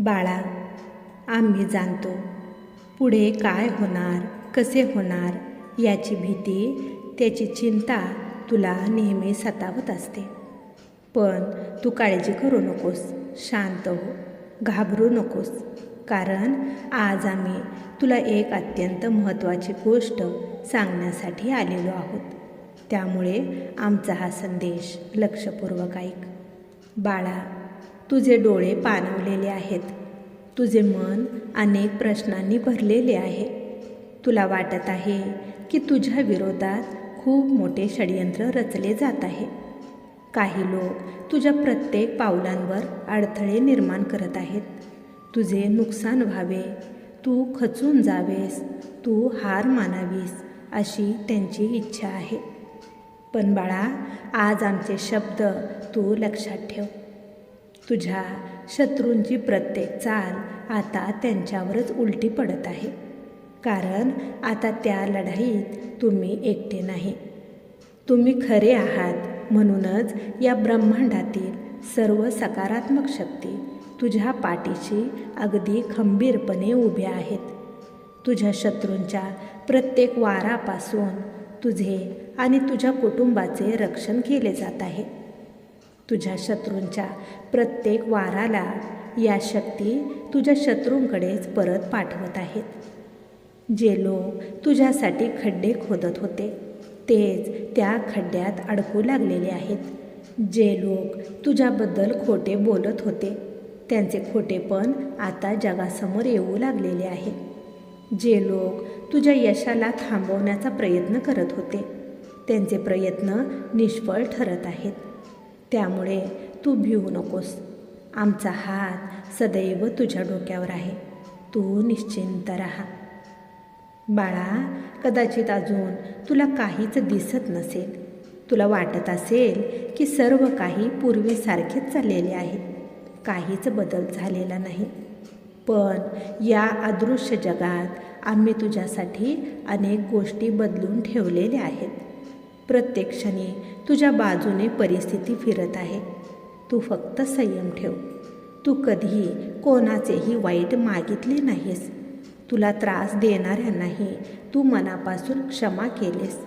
बाळा, आम्ही जाणतो पुढे काय होणार, कसे होणार याची भीती, त्याची चिंता तुला नेहमी सतावत असते. पण तू काळजी करू नकोस, शांत हो, घाबरू नकोस. कारण आज आम्ही तुला एक अत्यंत महत्त्वाची गोष्ट सांगण्यासाठी आलेलो आहोत. त्यामुळे आमचा हा संदेश लक्षपूर्वक ऐक. बाळा, तुझे डोळे पाणवलेले आहेत. तुझे मन अनेक प्रश्नांनी भरलेले आहे. तुला वाटत आहे की तुझ्या विरोधात खूप मोठे षडयंत्र रचले जात आहे. काही लोक तुझ्या प्रत्येक पावलांवर अडथळे निर्माण करत आहेत. तुझे नुकसान व्हावे, तू खचून जावेस, तू हार मानावीस अशी त्यांची इच्छा आहे. पण बाळा, आज आमचे शब्द तू लक्षात ठेव. तुझ्या शत्रूंची प्रत्येक चाल आता त्यांच्यावरच उलटी पडत आहे. कारण आता त्या लढाईत तुम्ही एकटे नाही, तुम्ही खरे आहात. म्हणूनच या ब्रह्मांडातील सर्व सकारात्मक शक्ती तुझ्या पाठीशी अगदी खंबीरपणे उभ्या आहेत. तुझ्या शत्रूंच्या प्रत्येक वारापासून तुझे आणि तुझ्या कुटुंबाचे रक्षण केले जात आहे. तुझ्या शत्रूंच्या प्रत्येक वाराला या शक्ती तुझ्या शत्रूंकडेच परत पाठवत आहेत. जे लोक तुझ्यासाठी खड्डे खोदत होते तेच त्या खड्ड्यात अडकू लागलेले आहेत. जे लोक तुझ्याबद्दल खोटे बोलत होते त्यांचे खोटेपण आता जगासमोर येऊ लागलेले आहे. जे लोक तुझ्या यशाला थांबवण्याचा प्रयत्न करत होते त्यांचे प्रयत्न निष्फळ ठरत आहेत. त्यामुळे तू भिवू नकोस. आमचा हात सदैव तुझ्या डोक्यावर आहे. तू निश्चिंत राहा. बाळा, कदाचित अजून तुला काहीच दिसत नसेल. तुला वाटत असेल की सर्व काही पूर्वीसारखेच चाललेले आहे, काहीच बदल झालेला नाही. पण या अदृश्य जगात आम्ही तुझ्यासाठी अनेक गोष्टी बदलून ठेवलेल्या आहेत. प्रत्येक क्षणी तुझ्या बाजूने परिस्थिती फिरत आहे. तू फक्त संयम ठेव. तू कधीही कोणाचेही वाईट मागितले नाहीस. तुला त्रास देणाऱ्यांनाही तू मनापासून क्षमा केलेस.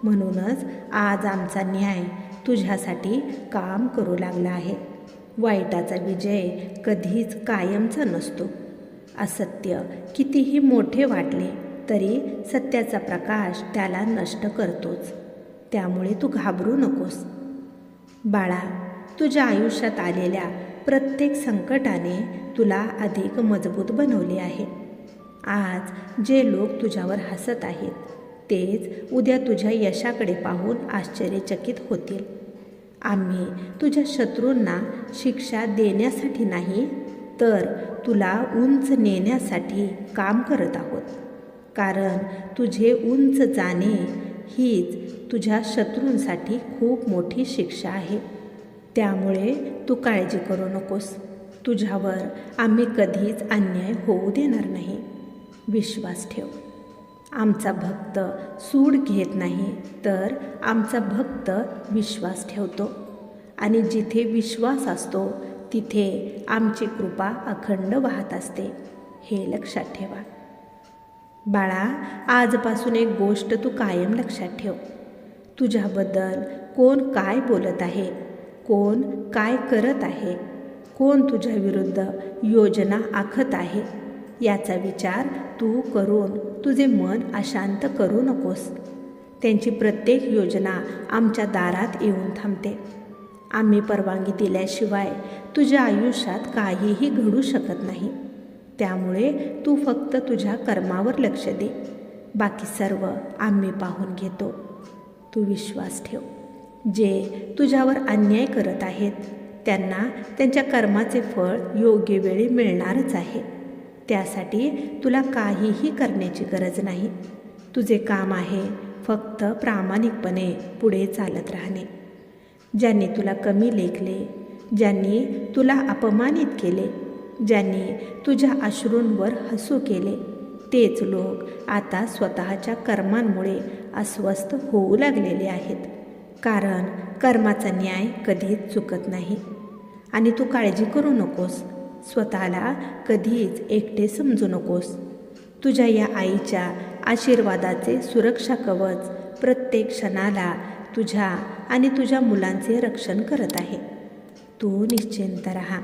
म्हणूनच आज आमचा न्याय तुझ्यासाठी काम करू लागला आहे. वाईटाचा विजय कधीच कायमचा नसतो. असत्य कितीही मोठे वाटले तरी सत्याचा प्रकाश त्याला नष्ट करतोच. त्यामुळे तू घाबरू नकोस. बाळा, तुझ्या आयुष्यात आलेल्या प्रत्येक संकटाने तुला अधिक मजबूत बनवले आहे. आज जे लोक तुझ्यावर हसत आहेत तेच उद्या तुझ्या यशाकडे पाहून आश्चर्यचकित होतील. आम्ही तुझ्या शत्रूंना शिक्षा देण्यासाठी नाही तर तुला उंच नेण्यासाठी काम करत आहोत. कारण तुझे उंच जाणे हीच तुझ्या शत्रूंसाठी खूप मोठी शिक्षा आहे. त्यामुळे तू काळजी करू नकोस. तुझ्यावर आम्ही कधीच अन्याय होऊ देणार नाही. विश्वास ठेव. आमचा भक्त सूड घेत नाही तर आमचा भक्त विश्वास ठेवतो. आणि जिथे विश्वास असतो तिथे आमची कृपा अखंड वाहत असते. हे लक्षात ठेवा. बाळा, आजपासून एक गोष्ट तू कायम लक्षात ठेव. तुझ्याबद्दल कोण काय बोलत आहे, कोण काय करत आहे, कोण तुझ्या विरुद्ध योजना आखत आहे याचा विचार तू करून तुझे मन अशांत करू नकोस. त्यांची प्रत्येक योजना आमच्या दारात येऊन थांबते. आम्ही परवानगी दिल्याशिवाय तुझ्या आयुष्यात काहीही घडू शकत नाही. त्यामुळे तू फक्त तुझ्या कर्मावर लक्ष दे. बाकी सर्व आम्ही पाहून घेतो. तू विश्वास ठेव. जे तुझ्यावर अन्याय करत आहेत त्यांना त्यांच्या कर्माचे फळ योग्य वेळी मिळणारच आहे. त्यासाठी तुला काहीही करण्याची गरज नाही. तुझे काम आहे फक्त प्रामाणिकपणे पुढे चालत राहणे. ज्यांनी तुला कमी लेखले, ज्यांनी तुला अपमानित केले, ज्यांनी तुझ्या अश्रूंवर हसू केले तेच लोक आता स्वतःच्या कर्मांमुळे अस्वस्थ होऊ लागलेले आहेत. कारण कर्माचा न्याय कधीच चुकत नाही. आणि तू काळजी करू नकोस. स्वतःला कधीच एकटे समजू नकोस. तुझ्या या आईच्या आशीर्वादाचे सुरक्षा कवच प्रत्येक क्षणाला तुझ्या आणि तुझ्या मुलांचे रक्षण करत आहे. तू निश्चिंत राहा.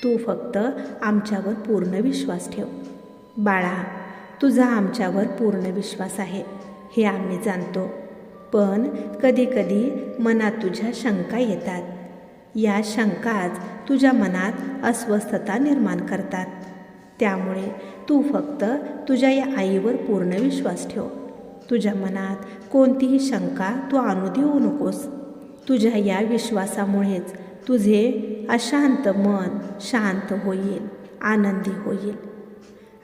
तू फक्त आमच्यावर पूर्ण विश्वास ठेव. बाळा, तुझा आमच्यावर पूर्ण विश्वास आहे हे आम्ही जाणतो. पण कधीकधी मनात तुझ्या शंका येतात. या शंकाच तुझ्या मनात अस्वस्थता निर्माण करतात. त्यामुळे तू फक्त तुझ्या या आईवर पूर्ण विश्वास ठेव. तुझ्या मनात कोणतीही शंका तू आणू देऊ नकोस. तुझ्या या विश्वासामुळेच तुझे अशांत मन शांत होईल, आनंदी होईल.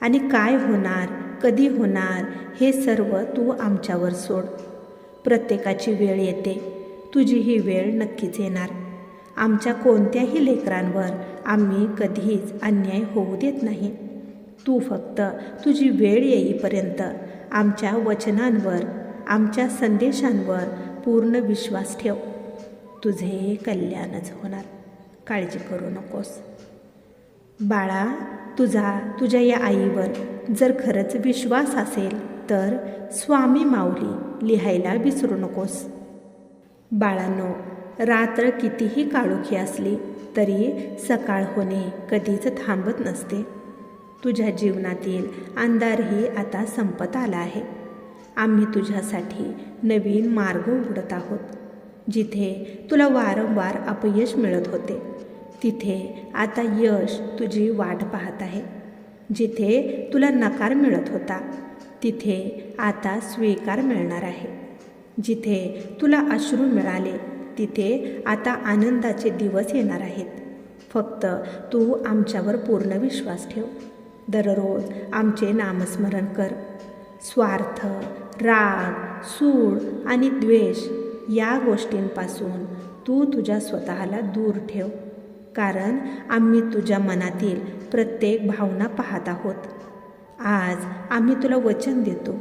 आणि काय होणार, कधी होणार हे सर्व तू आमच्यावर सोड. प्रत्येकाची वेळ येते. तुझी ही वेळ नक्कीच येणार. आमच्या कोणत्याही लेकरांवर आम्ही कधीच अन्याय होऊ देत नाही. तू फक्त तुझी वेळ येईपर्यंत आमच्या वचनांवर, आमच्या संदेशांवर पूर्ण विश्वास ठेव. तुझे कल्याणच होणार. काळजी करू नकोस. बाळा, तुझ्या या आईवर जर खरंच विश्वास असेल तर स्वामी माऊली लिहायला विसरू नकोस. बाळांनो, रात्र कितीही काळोखी असली तरी सकाळ होणे कधीच थांबत नसते. तुझ्या जीवनातील अंधारही आता संपत आला आहे. आम्ही तुझ्यासाठी नवीन मार्ग उघडत आहोत. जिथे तुला वारंवार अपयश मिळत होते तिथे आता यश तुझी वाट पाहत आहे. जिथे तुला नकार मिळत होता तिथे आता स्वीकार मिळणार आहे. जिथे तुला अश्रू मिळाले तिथे आता आनंदाचे दिवस येणार आहेत. फक्त तू आमच्यावर पूर्ण विश्वास ठेव. दररोज आमचे नामस्मरण कर. स्वार्थ, राग, सूड आणि द्वेष या गोष्टींपासून तू तुझ्या स्वतःला दूर ठेव. कारण आम्ही तुझ्या मनातील प्रत्येक भावना पाहत आहोत. आज आम्ही तुला वचन देतो,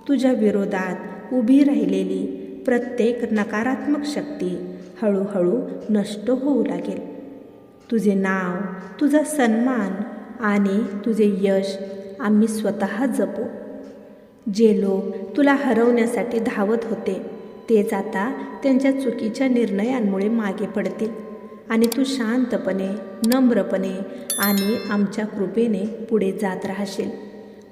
तुझ्या विरोधात उभी राहिलेली प्रत्येक नकारात्मक शक्ती हळूहळू नष्ट होऊ लागेल. तुझे नाव, तुझा सन्मान आणि तुझे यश आम्ही स्वतः जपू. जे लोक तुला हरवण्यासाठी धावत होते तेच आता त्यांच्या चुकीच्या निर्णयांमुळे मागे पडतील आणि तू शांतपणे, नम्रपणे आणि आमच्या कृपेने पुढे जात राहशील.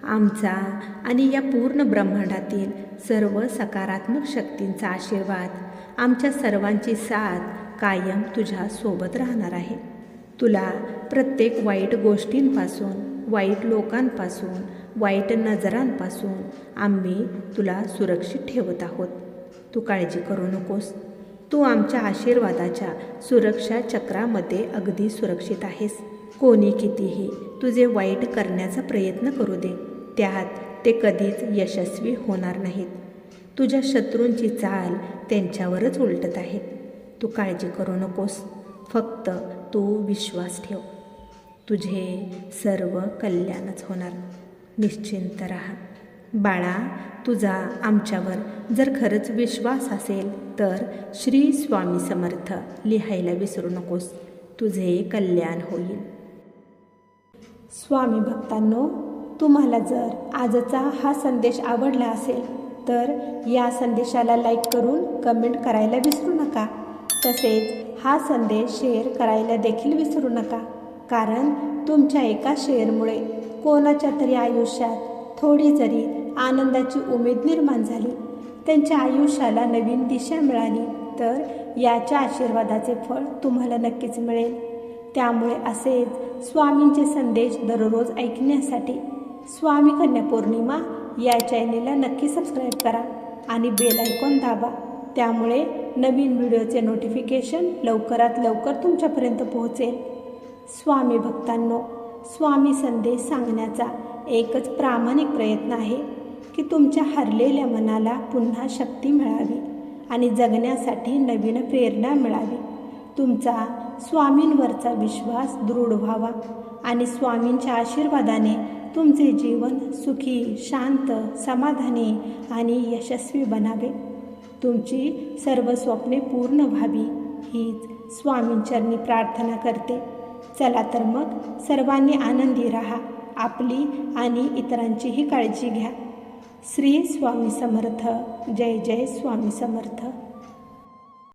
आमचा आणि या पूर्ण ब्रह्मांडातील सर्व सकारात्मक शक्तींचा आशीर्वाद, आमच्या सर्वांची साथ कायम तुझ्या सोबत राहणार आहे. तुला प्रत्येक वाईट गोष्टींपासून, वाईट लोकांपासून, वाईट नजरांपासून आम्ही तुला सुरक्षित ठेवत आहोत. तू काळजी करू नकोस. तू आमच्या आशीर्वादाच्या सुरक्षा चक्रामध्ये अगदी सुरक्षित आहेस. कोणी कितीही तुझे वाईट करण्याचा प्रयत्न करू दे, त्यात ते कधीच यशस्वी होणार नाहीत. तुझ्या शत्रूंची चाल त्यांच्यावरच उलटत आहेत. तू काळजी करू नकोस. फक्त तू विश्वास ठेव. तुझे सर्व कल्याणच होणार. निश्चिंत राहा. बाळा, तुझा आमच्यावर जर खरंच विश्वास असेल तर श्री स्वामी समर्थ लिहायला विसरू नकोस. तुझे कल्याण होईल. स्वामी भक्तांनो, तुम्हाला जर आजचा हा संदेश आवडला असेल तर या संदेशाला लाईक करून कमेंट करायला विसरू नका. तसेच हा संदेश शेअर करायला देखील विसरू नका. कारण तुमच्या एका शेअरमुळे कोणाच्या तरी आयुष्यात थोडी जरी आनंदाची उमेद निर्माण झाली, त्यांच्या आयुष्याला नवीन दिशा मिळाली तर याच्या आशीर्वादाचे फळ तुम्हाला नक्कीच मिळेल. त्यामुळे असेच स्वामींचे संदेश दररोज ऐकण्यासाठी स्वामी कन्या पौर्णिमा या चॅनेलला नक्की सबस्क्राईब करा आणि बेल आयकॉन दाबा. त्यामुळे नवीन व्हिडिओचे नोटिफिकेशन लवकरात लवकर तुमच्यापर्यंत पोहोचेल. स्वामी भक्तांनो, स्वामी संदेश सांगण्याचा एकच प्रामाणिक प्रयत्न आहे की तुमच्या हरलेल्या मनाला पुन्हा शक्ती मिळावी आणि जगण्यासाठी नवीन प्रेरणा मिळावी. तुमचा स्वामींवरचा विश्वास दृढ व्हावा आणि स्वामींच्या आशीर्वादाने तुमचे जीवन सुखी, शांत, समाधानी आणि यशस्वी बनावे. तुमची सर्व स्वप्ने पूर्ण व्हावी हीच स्वामींचरणी प्रार्थना करते. चला तर मग सर्वांनी आनंदी राहा, आपली आणि इतरांचीही काळजी घ्या. श्री स्वामी समर्थ. जय जय स्वामी समर्थ.